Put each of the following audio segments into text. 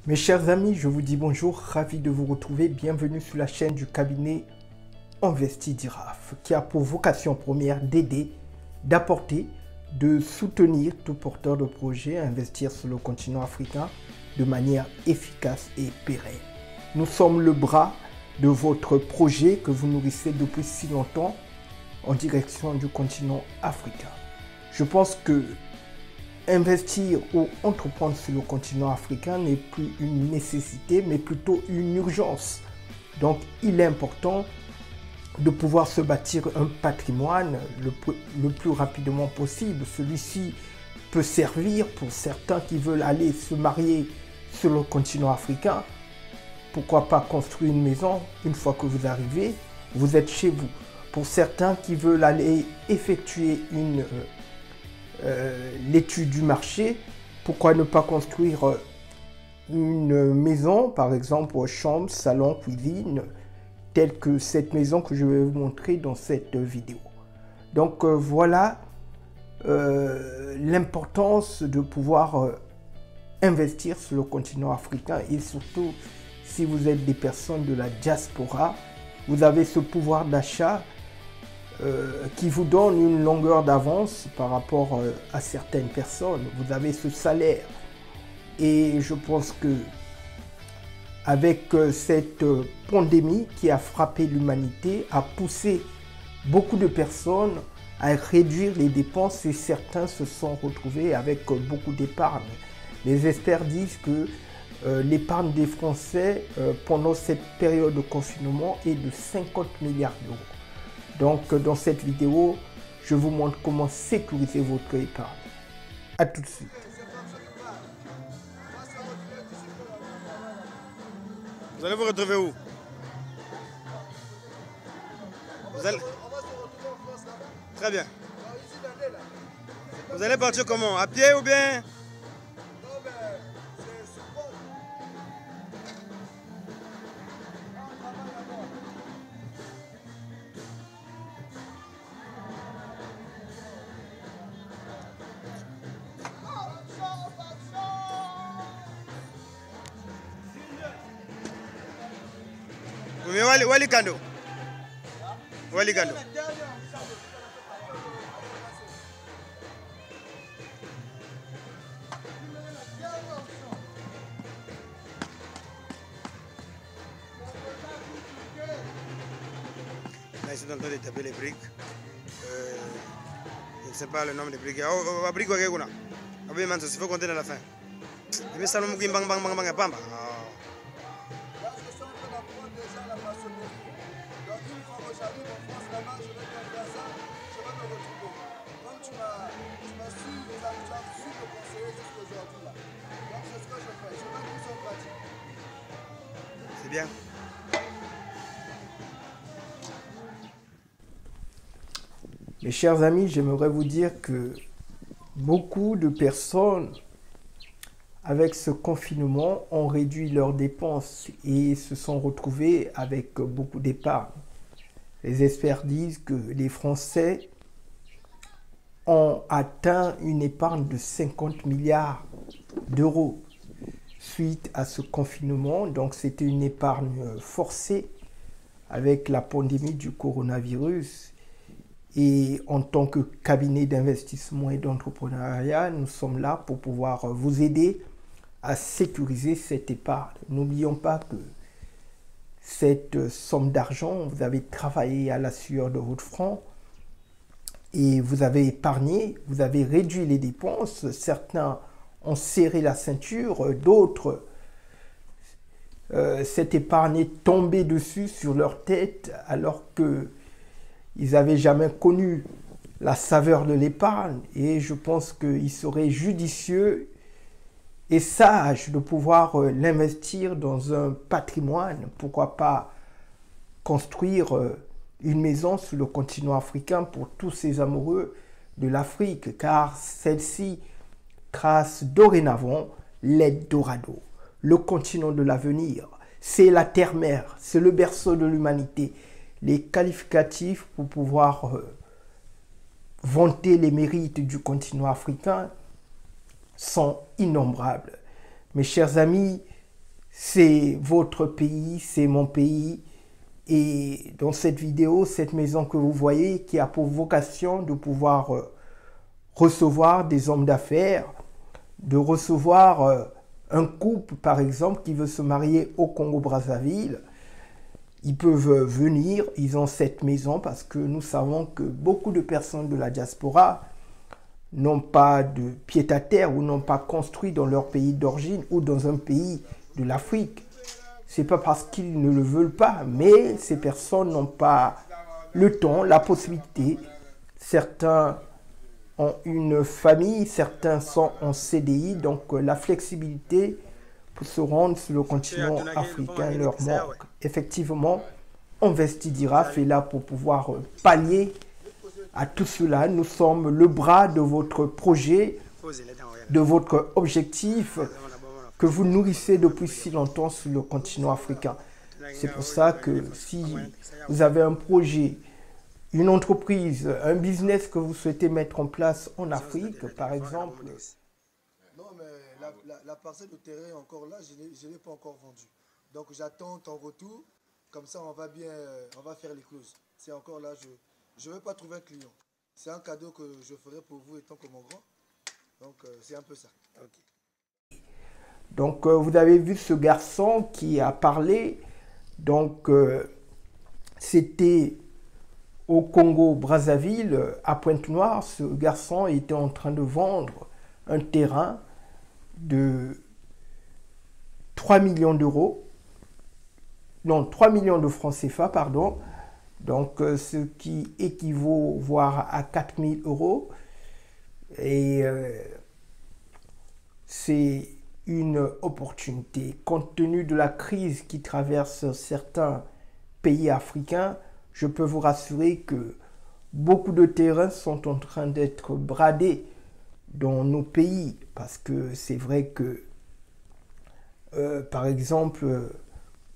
Mes chers amis, je vous dis bonjour, ravi de vous retrouver. Bienvenue sur la chaîne du cabinet Investidiraf, qui a pour vocation première d'aider, d'apporter, de soutenir tout porteur de projet à investir sur le continent africain de manière efficace et pérenne. Nous sommes le bras de votre projet que vous nourrissez depuis si longtemps en direction du continent africain. Je pense que investir ou entreprendre sur le continent africain n'est plus une nécessité, mais plutôt une urgence. Donc, il est important de pouvoir se bâtir un patrimoine le plus rapidement possible. Celui-ci peut servir pour certains qui veulent aller se marier sur le continent africain. Pourquoi pas construire une maison une fois que vous arrivez, vous êtes chez vous. Pour certains qui veulent aller effectuer l'étude du marché, pourquoi ne pas construire une maison, par exemple chambre, salon, cuisine, telle que cette maison que je vais vous montrer dans cette vidéo. Donc voilà l'importance de pouvoir investir sur le continent africain, et surtout si vous êtes des personnes de la diaspora, vous avez ce pouvoir d'achat qui vous donne une longueur d'avance par rapport à certaines personnes. Vous avez ce salaire, et je pense que avec cette pandémie qui a frappé l'humanité, a poussé beaucoup de personnes à réduire les dépenses, et certains se sont retrouvés avec beaucoup d'épargne. Les experts disent que l'épargne des Français pendant cette période de confinement est de 50 milliards d'euros. Donc, dans cette vidéo, je vous montre comment sécuriser votre épargne. A tout de suite. Vous allez vous retrouver où? Vous allez... Très bien. Vous allez partir comment? À pied ou bien? Oui, Wali Kando. Wali Kando. Là, ils sont en train de taper les briques. Je ne sais pas le nom des briques. Oh, brique, il faut compter dans la fin. Et puis, ça nous bang bang bang bang bang. C'est bien. Mes chers amis, j'aimerais vous dire que beaucoup de personnes, avec ce confinement, ont réduit leurs dépenses et se sont retrouvées avec beaucoup d'épargne. Les experts disent que les Français ont atteint une épargne de 50 milliards d'euros suite à ce confinement. Donc c'était une épargne forcée avec la pandémie du coronavirus. Et en tant que cabinet d'investissement et d'entrepreneuriat, nous sommes là pour pouvoir vous aider à sécuriser cette épargne. N'oublions pas que cette somme d'argent, vous avez travaillé à la sueur de votre front et vous avez épargné, vous avez réduit les dépenses. Certains ont serré la ceinture, d'autres, cette épargne est tombée dessus sur leur tête alors que ils n'avaient jamais connu la saveur de l'épargne, et je pense qu'il serait judicieux et sage de pouvoir l'investir dans un patrimoine. Pourquoi pas construire une maison sur le continent africain pour tous ces amoureux de l'Afrique, car celle-ci trace dorénavant l'Eldorado, le continent de l'avenir. C'est la terre-mère, c'est le berceau de l'humanité. Les qualificatifs pour pouvoir vanter les mérites du continent africain sont innombrables. Mes chers amis, c'est votre pays, c'est mon pays. Et dans cette vidéo, cette maison que vous voyez, qui a pour vocation de pouvoir recevoir des hommes d'affaires, de recevoir un couple, par exemple, qui veut se marier au Congo-Brazzaville. Ils peuvent venir, ils ont cette maison parce que nous savons que beaucoup de personnes de la diaspora n'ont pas de pied-à-terre ou n'ont pas construit dans leur pays d'origine ou dans un pays de l'Afrique. Ce n'est pas parce qu'ils ne le veulent pas, mais ces personnes n'ont pas le temps, la possibilité. Certains ont une famille, certains sont en CDI, donc la flexibilité pour se rendre sur le continent africain leur manque. Effectivement, Investidiraf est là pour pouvoir pallier à tout cela. Nous sommes le bras de votre projet, de votre objectif que vous nourrissez depuis si longtemps sur le continent africain. C'est pour ça que si vous avez un projet, une entreprise, un business que vous souhaitez mettre en place en Afrique, par exemple. Non, mais la parcelle de terrain est encore là, je ne l'ai pas encore vendue. Donc j'attends ton retour, comme ça on va faire les clauses. C'est encore là, je ne vais pas trouver un client. C'est un cadeau que je ferai pour vous étant comme mon grand. Donc c'est un peu ça. Okay. Donc vous avez vu ce garçon qui a parlé. Donc c'était au Congo-Brazzaville, à Pointe-Noire. Ce garçon était en train de vendre un terrain de 3 millions d'euros. Non, 3 millions de francs CFA, pardon. Donc, ce qui équivaut voire à 4 000 euros. Et c'est une opportunité. Compte tenu de la crise qui traverse certains pays africains, je peux vous rassurer que beaucoup de terrains sont en train d'être bradés dans nos pays. Parce que c'est vrai que, par exemple,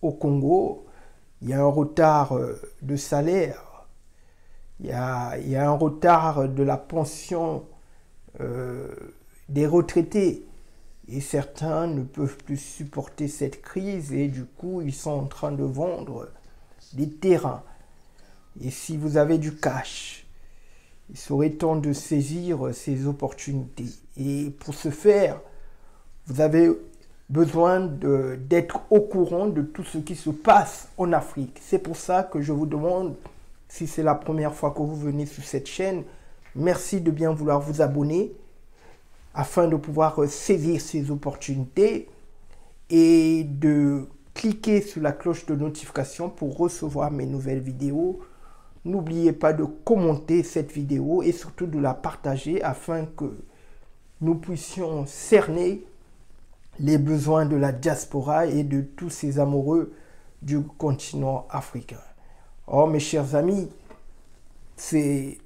au Congo, il y a un retard de salaire, il y a un retard de la pension des retraités. Et certains ne peuvent plus supporter cette crise et du coup, ils sont en train de vendre des terrains. Et si vous avez du cash, il serait temps de saisir ces opportunités. Et pour ce faire, vous avez besoin d'être au courant de tout ce qui se passe en Afrique. C'est pour ça que je vous demande, si c'est la première fois que vous venez sur cette chaîne, merci de bien vouloir vous abonner afin de pouvoir saisir ces opportunités et de cliquer sur la cloche de notification pour recevoir mes nouvelles vidéos. N'oubliez pas de commenter cette vidéo et surtout de la partager afin que nous puissions cerner les besoins de la diaspora et de tous ces amoureux du continent africain. Oh mes chers amis, c'est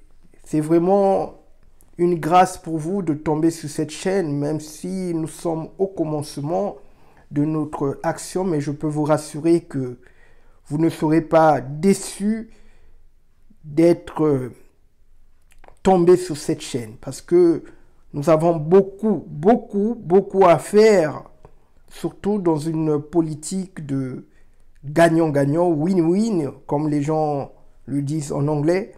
vraiment une grâce pour vous de tomber sur cette chaîne, même si nous sommes au commencement de notre action, mais je peux vous rassurer que vous ne serez pas déçus d'être tombé sur cette chaîne, parce que nous avons beaucoup à faire, surtout dans une politique de gagnant-gagnant, win-win, comme les gens le disent en anglais.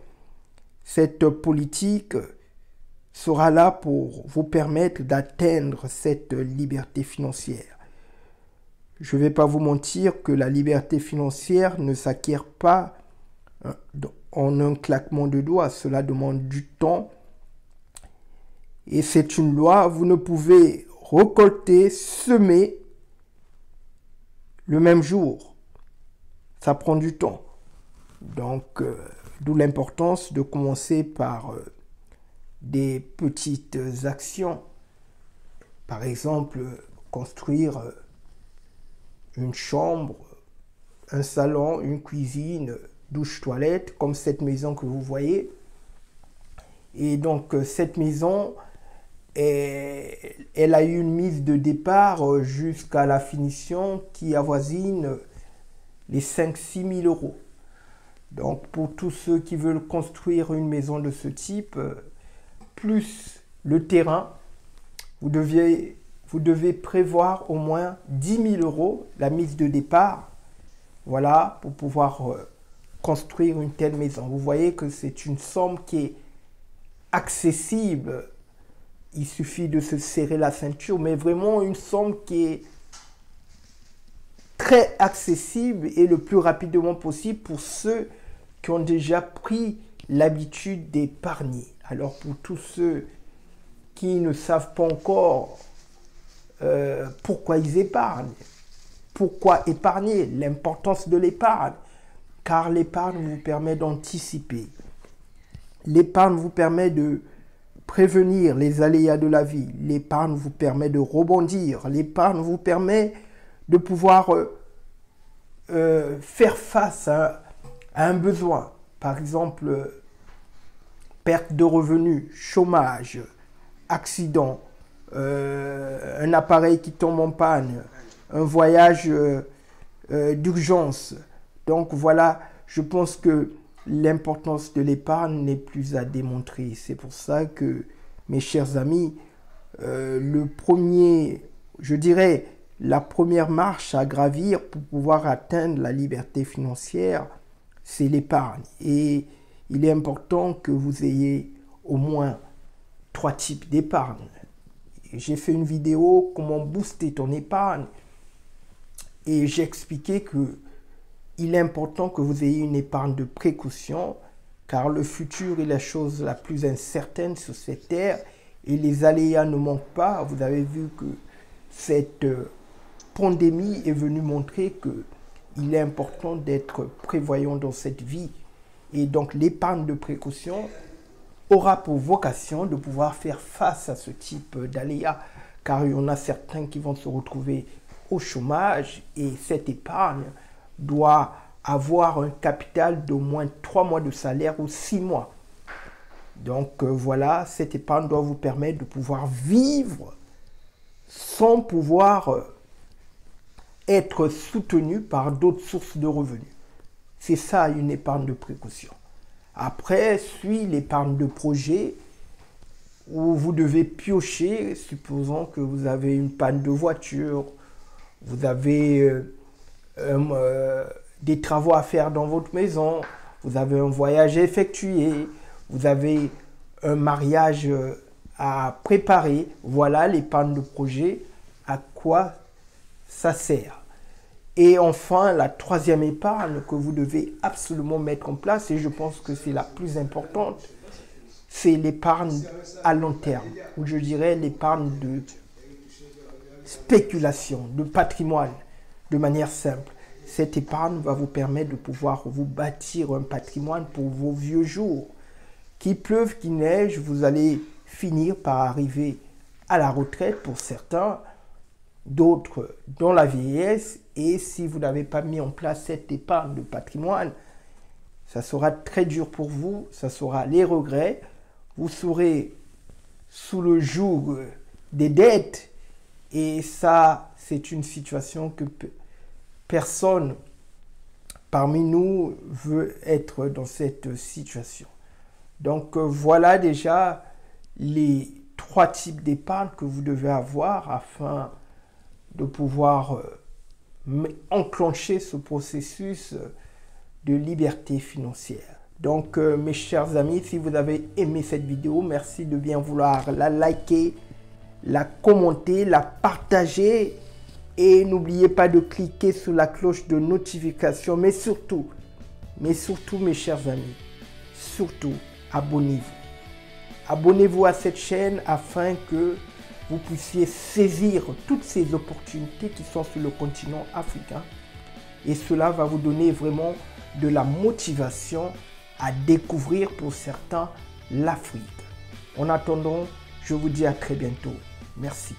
Cette politique sera là pour vous permettre d'atteindre cette liberté financière. Je ne vais pas vous mentir que la liberté financière ne s'acquiert pas en un claquement de doigts. Cela demande du temps. Et c'est une loi, vous ne pouvez récolter, semer le même jour. Ça prend du temps. Donc, d'où l'importance de commencer par des petites actions. Par exemple, construire une chambre, un salon, une cuisine, douche, toilette, comme cette maison que vous voyez. Et donc, cette maison, elle a eu une mise de départ jusqu'à la finition qui avoisine les 5 000 à 6 000 euros. Donc, pour tous ceux qui veulent construire une maison de ce type, plus le terrain, vous deviez vous devez prévoir au moins 10 000 euros, la mise de départ, voilà, pour pouvoir construire une telle maison. Vous voyez que c'est une somme qui est accessible. Il suffit de se serrer la ceinture, mais vraiment une somme qui est très accessible et le plus rapidement possible pour ceux qui ont déjà pris l'habitude d'épargner. Alors pour tous ceux qui ne savent pas encore pourquoi ils épargnent, pourquoi épargner, l'importance de l'épargne, car l'épargne vous permet d'anticiper. L'épargne vous permet de prévenir les aléas de la vie. L'épargne vous permet de rebondir. L'épargne vous permet de pouvoir faire face à un besoin. Par exemple, perte de revenus, chômage, accident, un appareil qui tombe en panne, un voyage d'urgence. Donc voilà, je pense que l'importance de l'épargne n'est plus à démontrer. C'est pour ça que, mes chers amis, la première marche à gravir pour pouvoir atteindre la liberté financière, c'est l'épargne. Et il est important que vous ayez au moins 3 types d'épargne. J'ai fait une vidéo comment booster ton épargne et j'ai expliqué que il est important que vous ayez une épargne de précaution car le futur est la chose la plus incertaine sur cette terre et les aléas ne manquent pas. Vous avez vu que cette pandémie est venue montrer qu'il est important d'être prévoyant dans cette vie. Et donc l'épargne de précaution aura pour vocation de pouvoir faire face à ce type d'aléas car il y en a certains qui vont se retrouver au chômage et cette épargne doit avoir un capital d'au moins 3 mois de salaire ou 6 mois. Donc voilà, cette épargne doit vous permettre de pouvoir vivre sans pouvoir être soutenu par d'autres sources de revenus. C'est ça une épargne de précaution. Après, suit l'épargne de projet où vous devez piocher, supposons que vous avez une panne de voiture, vous avez des travaux à faire dans votre maison, vous avez un voyage à effectuer, vous avez un mariage à préparer. Voilà l'épargne de projet, à quoi ça sert. Et enfin, la troisième épargne que vous devez absolument mettre en place, et je pense que c'est la plus importante, c'est l'épargne à long terme, ou je dirais l'épargne de spéculation, de patrimoine, de manière simple. Cette épargne va vous permettre de pouvoir vous bâtir un patrimoine pour vos vieux jours. Qu'il pleuve, qu'il neige, vous allez finir par arriver à la retraite pour certains, d'autres dans la vieillesse. Et si vous n'avez pas mis en place cette épargne de patrimoine, ça sera très dur pour vous, ça sera les regrets. Vous serez sous le joug des dettes et ça, c'est une situation que personne parmi nous veut être dans cette situation. Donc voilà déjà les 3 types d'épargne que vous devez avoir afin de pouvoir enclencher ce processus de liberté financière. Donc mes chers amis, si vous avez aimé cette vidéo, merci de bien vouloir la liker, la commenter, la partager et n'oubliez pas de cliquer sur la cloche de notification, mais surtout mes chers amis, surtout abonnez-vous. Abonnez-vous à cette chaîne afin que vous puissiez saisir toutes ces opportunités qui sont sur le continent africain et cela va vous donner vraiment de la motivation à découvrir pour certains l'Afrique. En attendant, je vous dis à très bientôt. Merci.